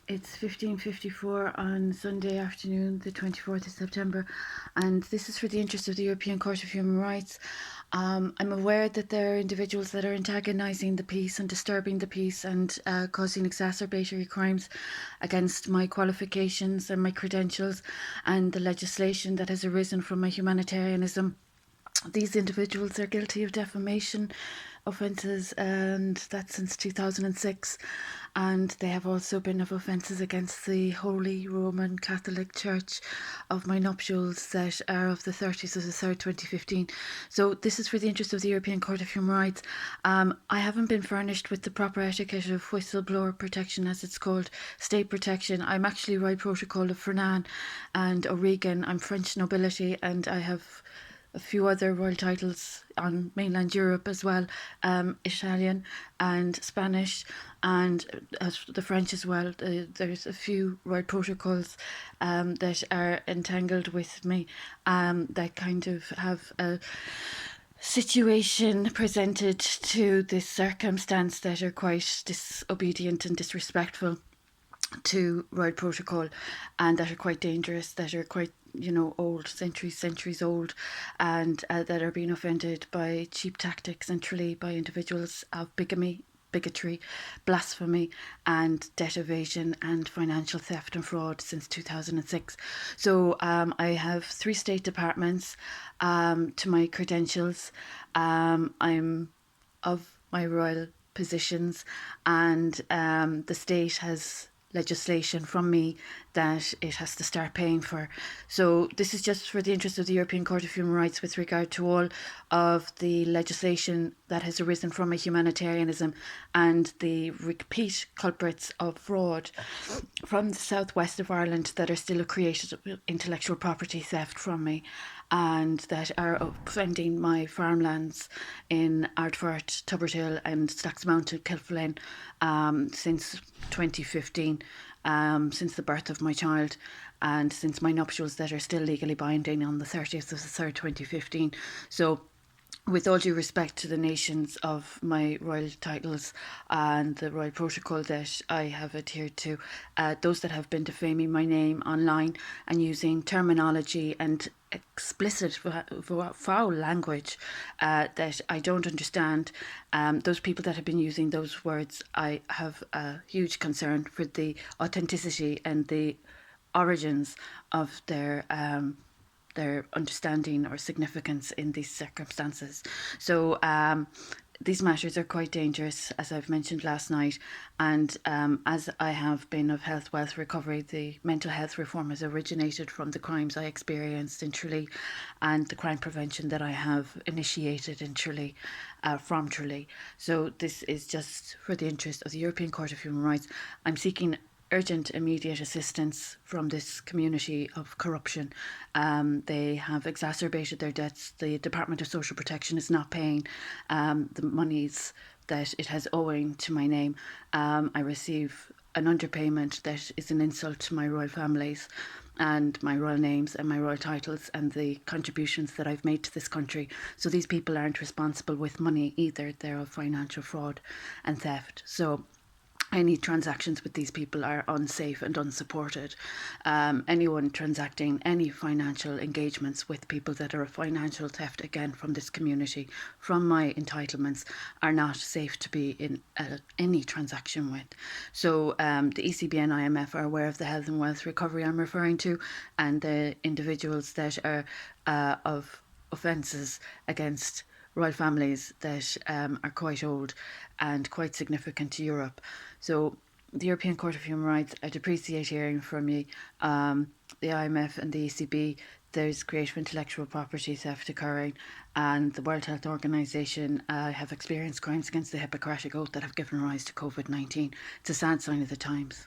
It's 15:54 on Sunday afternoon, the 24th of September, and this is for the interest of the European Court of Human Rights. I'm aware that there are individuals that are antagonising the peace and disturbing the peace and causing exacerbatory crimes against my qualifications and my credentials and the legislation that has arisen from my humanitarianism. These individuals are guilty of defamation offences, and that's since 2006. And they have also been of offences against the Holy Roman Catholic Church of my nuptials that are of the 30th of the 3rd, 2015. So this is for the interest of the European Court of Human Rights. I haven't been furnished with the proper etiquette of whistleblower protection, as it's called, state protection. I'm actually Royal Protocol of Fernan and O'Regan. I'm French nobility, and I have a few other royal titles on mainland Europe as well, Italian and Spanish, and the French as well. There's a few royal protocols that are entangled with me, that kind of have a situation presented to this circumstance that are quite disobedient and disrespectful to royal protocol, and that are quite dangerous, that are quite old, centuries old, and that are being offended by cheap tactics and truly by individuals of bigotry, blasphemy, and debt evasion and financial theft and fraud since 2006. So I have 3 state departments to my credentials. I'm of my royal positions, and the state has legislation from me that it has to start paying for. So this is just for the interest of the European Court of Human Rights with regard to all of the legislation that has arisen from a humanitarianism and the repeat culprits of fraud from the southwest of Ireland that are still created intellectual property theft from me, and that are offending my farmlands in Ardfort, Tuberhill and Stacksmount and Kilflane since 2015, since the birth of my child, and since my nuptials that are still legally binding on the 30th of the 3rd, 2015. So with all due respect to the nations of my royal titles and the royal protocol that I have adhered to, those that have been defaming my name online and using terminology and explicit foul language that I don't understand, those people that have been using those words, I have a huge concern for the authenticity and the origins of their understanding or significance in these circumstances. So these matters are quite dangerous, as I've mentioned last night, and as I have been of health, wealth, recovery, the mental health reform has originated from the crimes I experienced in Tralee and the crime prevention that I have initiated in Tralee, from Tralee. So this is just for the interest of the European Court of Human Rights. I'm seeking urgent immediate assistance from this community of corruption. They have exacerbated their debts. The Department of Social Protection is not paying the monies that it has owing to my name. I receive an underpayment that is an insult to my royal families and my royal names and my royal titles and the contributions that I've made to this country. So these people aren't responsible with money either. They're of financial fraud and theft. So any transactions with these people are unsafe and unsupported. Anyone transacting any financial engagements with people that are a financial theft, again, from this community, from my entitlements, are not safe to be in any transaction with. So the ECB and IMF are aware of the health and wealth recovery I'm referring to, and the individuals that are of offences against royal families that are quite old and quite significant to Europe. So the European Court of Human Rights, I'd appreciate hearing from you. The IMF and the ECB, there's creative intellectual property theft occurring, and the World Health Organization have experienced crimes against the Hippocratic Oath that have given rise to COVID-19. It's a sad sign of the times.